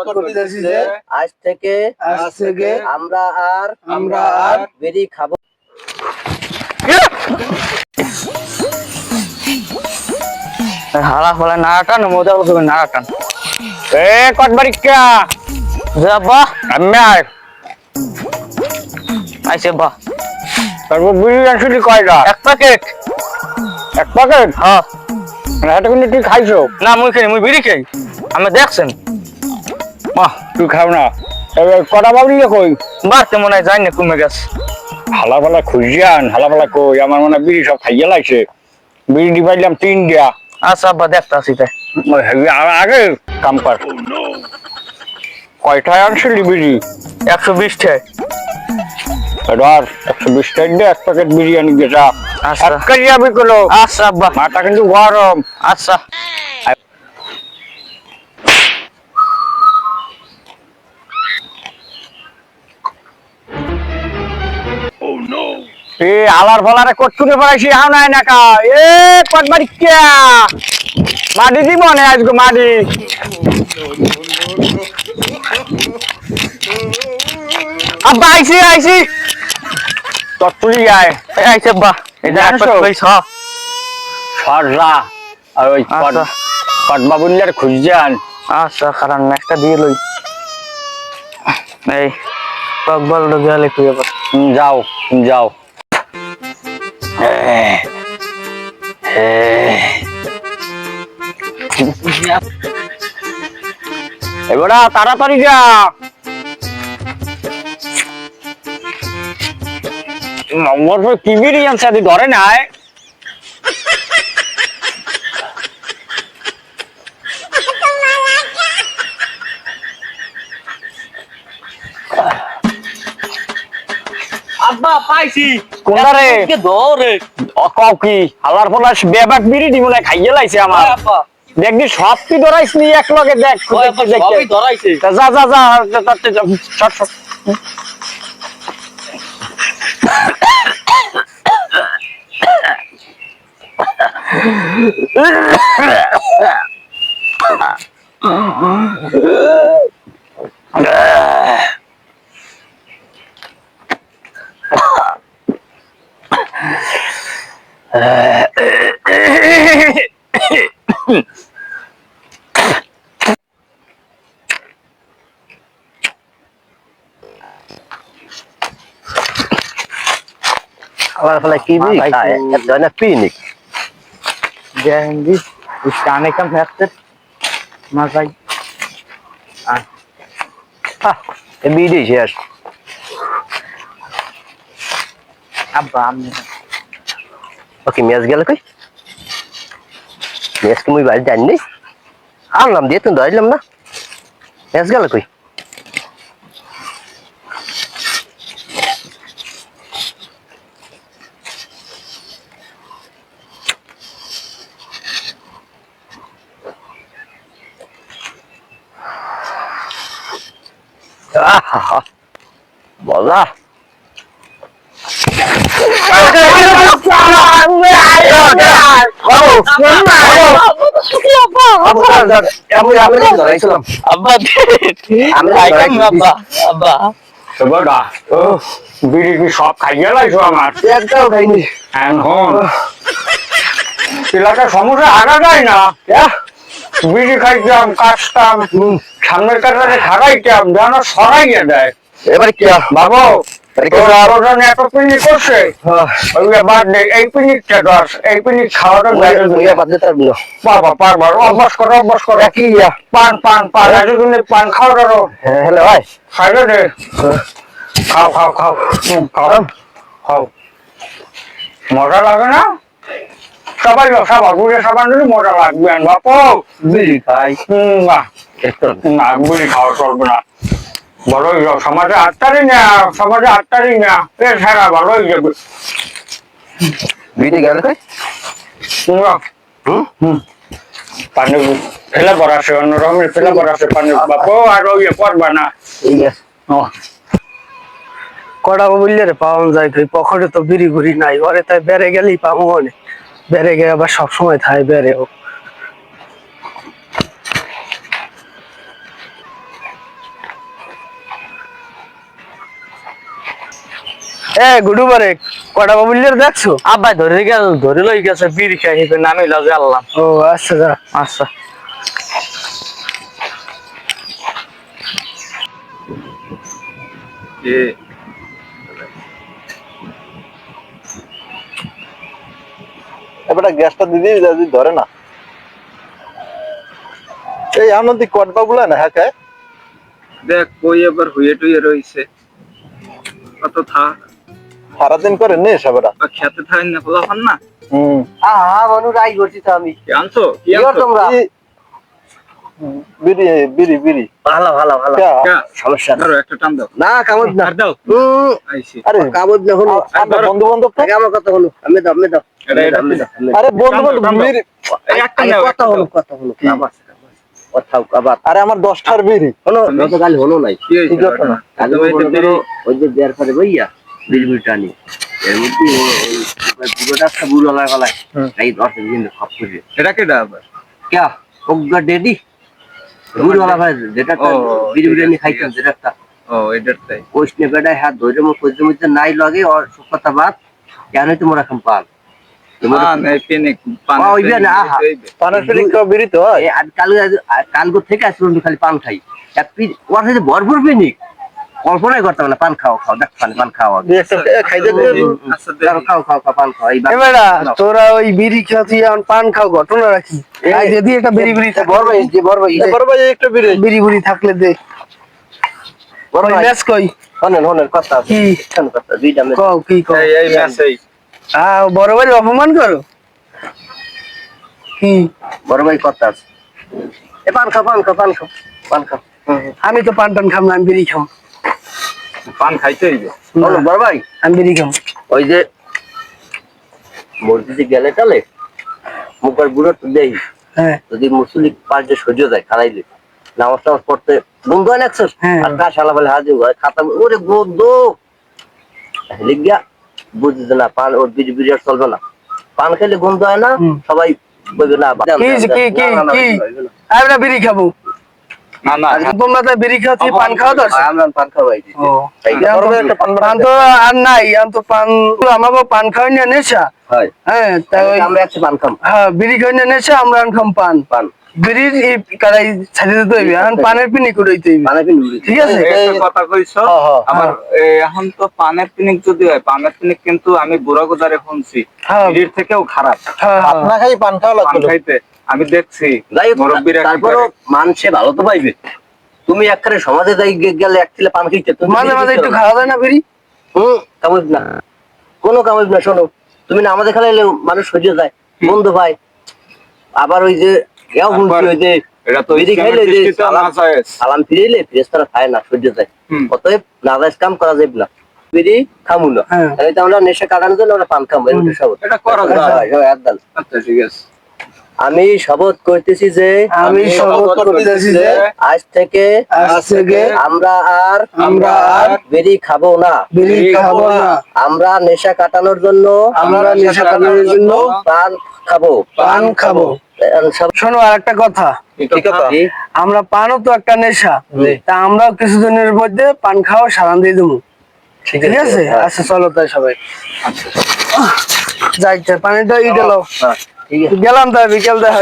করতেছি যে আজ থেকে আমরা আর বিড়ি খাবো। হালা ফলা নাটান মোদা বলবে নাটান এ কটবারিকা যাবা আমি আইছে বা তারপর বিড়ি আসলে কয়টা এক প্যাকেট হ্যাঁ এটা কিন্তু তুই খাইছো না মুই খাই মুই বিড়ি খাই আমি দেখছেন বাহ তুই খাও না কটা বাবলি কই বাড়তে মনে হয় যাই না কমে গেছে হালা খুঁজিয়ান হালা কই আমার মনে হয় বিড়ি সব খাইয়ে লাগছে বিড়ি দি পাইলাম 3 দিয়া আচ্ছা আব্বা দেখতাছি তাই আগে কাম কর কয়টায় আনছিলি বিড়ি 120 টাকা আর 120 টাকা দিয়ে এক প্যাকেট বিরিয়ানি গেছা আচ্ছা কাজ যাবি কলো আচ্ছা আব্বা মাটা কিন্তু গরম আচ্ছা এ আলার ফলারে কচ্ছুরে পড়াইছি হাও নাই না কা এ কটবাড়ি কে মাটি দিব না আজকে মাটি আব্বা আইছি তোর তুলি আয় আইছে আব্বা এই যে একটা কইছ সররা আর ওই কটবা বুল্লার খুঁজান আচ্ছা কারণ একটা দিয়ে লই এই ককবল গেলে তুই আবার যাও এবারে তাড়াতাড়ি যা নম্বর কি বিরিয়ানি সাথে ধরে নাই আব্বা পাইছি কোনটা রে কে ধরে অকাও কি আল্লাহর ফলাস বেবাক বিড়ি দি মনে খাইয়ে লাইছে আমার আব্বা দেখবি সব কি ধরাইছ নি এক লগে দেখ সবই ধরাইছে যা শট আবার ফলে কি বি খায় এটা না পিনিক জেন্দি ইস্তানে কাম ফেক্টর মাসাই এ বিডি শেষ আব্বা আমি ওকে মেজ গেল কই মেজ কি মুই বাড়ি জানি আনলাম দিয়ে তুমি ধরলাম না মেজ গেল কই মজা বিড়ি কি সব খাইয়ে লাইছো আমার একটাও খাইনি এখন এলাকার সমস্যা আগা যায় না বিড়ি খাইতাম কাটতাম সামনের কাটারে খাগাইতাম যেন সরাইয়ে দেয় এবারে কি বাবু এত পিকনিক করছে এই পিকনিকটা দশ এই পিকনিক খাওয়াটা পারবার অভ্যাস করো কি পান পান খাওয়াটারও হ্যালো ভাই খাইলে দে খাও মজা লাগে না সবাই সবাই মজা লাগবে বাপু বিড়ি খাই না বিড়ি খাওয়া চলবে না ভালোই যাও সমাজে আটটারই না এছাড়া ভালোই যাবে বিড়ি গেল কই পানি ফেলে পড়াছে অন্যরকম ফেলে পড়াছে পানি বাপু আর ইয়ে করবা না ঠিক আছে কটা বললে রে পাওয়া যায় তুই পকেটে তো বিড়ি ঘুরি নাই ওরে তাই বেড়ে গেলেই পাবো মনে বেড়ে গেলে আবার সবসময় থাকে বেড়ে হোক এ গুডু বারে কটা বাবুলিয়ার দেখছো? আব্বাই ধরে লই গেছে বিড়ি খাই হিসেবে নামে লাগে আল্লাহ। ও আচ্ছা যা। আচ্ছা এবার গ্যাসটা দিদি যদি ধরে না এই আনন্দি কটবা বলে না হ্যাঁ খায় দেখ কই এবার হুয়ে টুয়ে রইছে কত থাক সারাদিন করে নে সবেরা বা খেতে থাকেন না ফলাফান না মানু রাই করছি তো আমি। কি আনছো কি কি আনছো তোমরা? বিড়ি বিড়ি বিড়ি ভালো ভালো ভালো। ক্যা? ক্যা? সমস্যা না। ধরো একটা টান দাও না কামত না। আর দাও হুম, আইছি আরে কামত না হলো। আপনার বন্ধু বান্ধব তো আগে আমার কথা হলো। আমি দাও আমি দাও। এটা আমি দাও, আমি দাও। আরে বন্ধু বান্ধব টান দাও। বিড়ি এই একটা আগে নাও কথা হলো কথা হলো। আবার কথা আবার আরে আমার 10টার বিড়ি হলো গতকাল হলো নাই। কি হইছে ঠিক আছে না। কালকে মনে করো ওই যে দেয়ার পরে বইয়া বিড়বিড় টানি এর মধ্যে পুরোটা একটা বুড়ো গলায় এই 10 দিন খপ করে এটা কেডা আবার क्या ओगा डेडी बुढ़ वाला भाई जेटा ओ, बिरी ठीक बिरयानी है, खाई ठीक है। था जेटा ও এটার তাই उसने बेटा हाथ धोरे में कुछ मुझे नाई लगे और सुपता बात क्या नहीं तुम्हारा कंपाल পান এই পেনে পান ও, ওই যে না, আহা। পানের ফিলিং তো বিড়ি তো হয় ये কাল গো থেকে আসলো খালি পান খাই এক পি ওর সাথে ভরপুর পিনিক কল্পনাই করতে না পান খাও খাও দেখ পান খাও দুই একটা খাইতে দে আচ্ছা খাও খাও খাও পান খাও এ বেটা তোরা ওই বিড়ি খাচ্ছি আর পান খাও ঘটনা রাখি এই যদি একটা বিড়ি বিড়ি থাকে বড় ভাই যে বড় ভাই বড় ভাই একটা বিড়ি বিড়ি বুড়ি থাকলে দে বড় ওই ভাই ম্যাচ কই হনেন হনেন কথা কি? কেন কথা দুইটা মে কও কি কও এই মেসেই বড় ভাই অপমান করো কি? বড় ভাই কথা আছে এ পান খাও পান খাও পান খাও পান খাও আমি তো পান টান খাম না আমি বিড়ি খাম পান খাইতে হইবে বলো বড় ভাই আমি বিড়ি খাম ওই যে মসজিদে গেলে চলে মুখের বুড়ো তো দেই হ্যাঁ যদি মুসলিম পাল্টে সহ্য যায় খারাইলে নামাজ টামাজ পড়তে বন্ধু হয় না একশো হ্যাঁ। আর কাজ শালা বলে হাজির হয় খাতা ওরে গন্ধ লিখিয়া বুঝতে না পান ওর বিড়ি বিড়ি আর চলবে না পান খেলে গন্ধ হয় না হুম। সবাই বলবে না কি কি কি কি আমরা বিড়ি খাবো না না তোমরা তো বিড়ি খাচ্ছি পান খাওয়া তো আমরা পান খাওয়াই ও বড় ভাই একটা পান পান তো আর নাই আমি তো পান আমাকে পান খাওয়াই না নেশা হয় হ্যাঁ তাই ওই আমরা একটা পান খাম হ্যাঁ বিড়ি খাওয়াই না নেশা আমরা খাম পান পান বিড়ির এই কারাই ছাড়িয়ে দিতে হইবে এখন পানের পিনি কুড়াইতে হইবে মানে কি ঠিক আছে একটা কথা কইছো হ্যাঁ, হ্যাঁ। আমার এখন তো পানের পিনিক যদি হয় পানের পিনিক কিন্তু আমি বুড়া গোদারে শুনছি হ্যাঁ। বিড়ির থেকেও খারাপ হ্যাঁ ভাত না খাই পান খাওয়া পান লাগতো খাইতে আমি দেখছি যাই হোক, মুরব্বিরা কি তারপরও করে। মানুষে ভালো তো পাইবে তুমি একবারে সমাজে যাই গেলে এক ছিলে পান খাইতে তুমি মাঝে মাঝে একটু বিড়ি খাওয়া যায় না বিড়ি কামড় না কোনো কামড় না শোনো তুমি না আমাদের খেলাইলে মানুষ সহ্য যায় বন্ধু ভাই আবার ওই যে কেউ বলছি ওই যে এটা তো বিড়ি ইসলামের খাইলে যে দৃষ্টিতে নাজায়েজ। সালাম ফিরাইলে ফেরেশতারা খায় না সহ্য যায় হুম। অতএব নাজায়েজ কাম করা যাবে না বিড়ি খামু না হ্যাঁ। তাহলে তো আমরা নেশা কাটানোর জন্য আমরা পান খাবো এরকম সব এটা করা যায়। একদম আচ্ছা ঠিক আছে আমি শপথ করতেছি যে আমি শপথ করতেছি যে আজ থেকে আজ থেকে আমরা আমরা আর বিড়ি খাবো না বিড়ি খাবো না আমরা নেশা কাটানোর জন্য আমরা নেশা কাটানোর জন্য পান খাবো পান খাবো সব শোনো আর একটা কথা ঠিক আছে আমরা পানও তো একটা নেশা তা আমরাও কিছুদিনের মধ্যে পান খাওয়া সারান দিয়ে দেবো ঠিক আছে আচ্ছা চলো তাই সবাই যাই পানিটা ই গেল ঠিক আছে গেলাম তাই বিকেল দেখা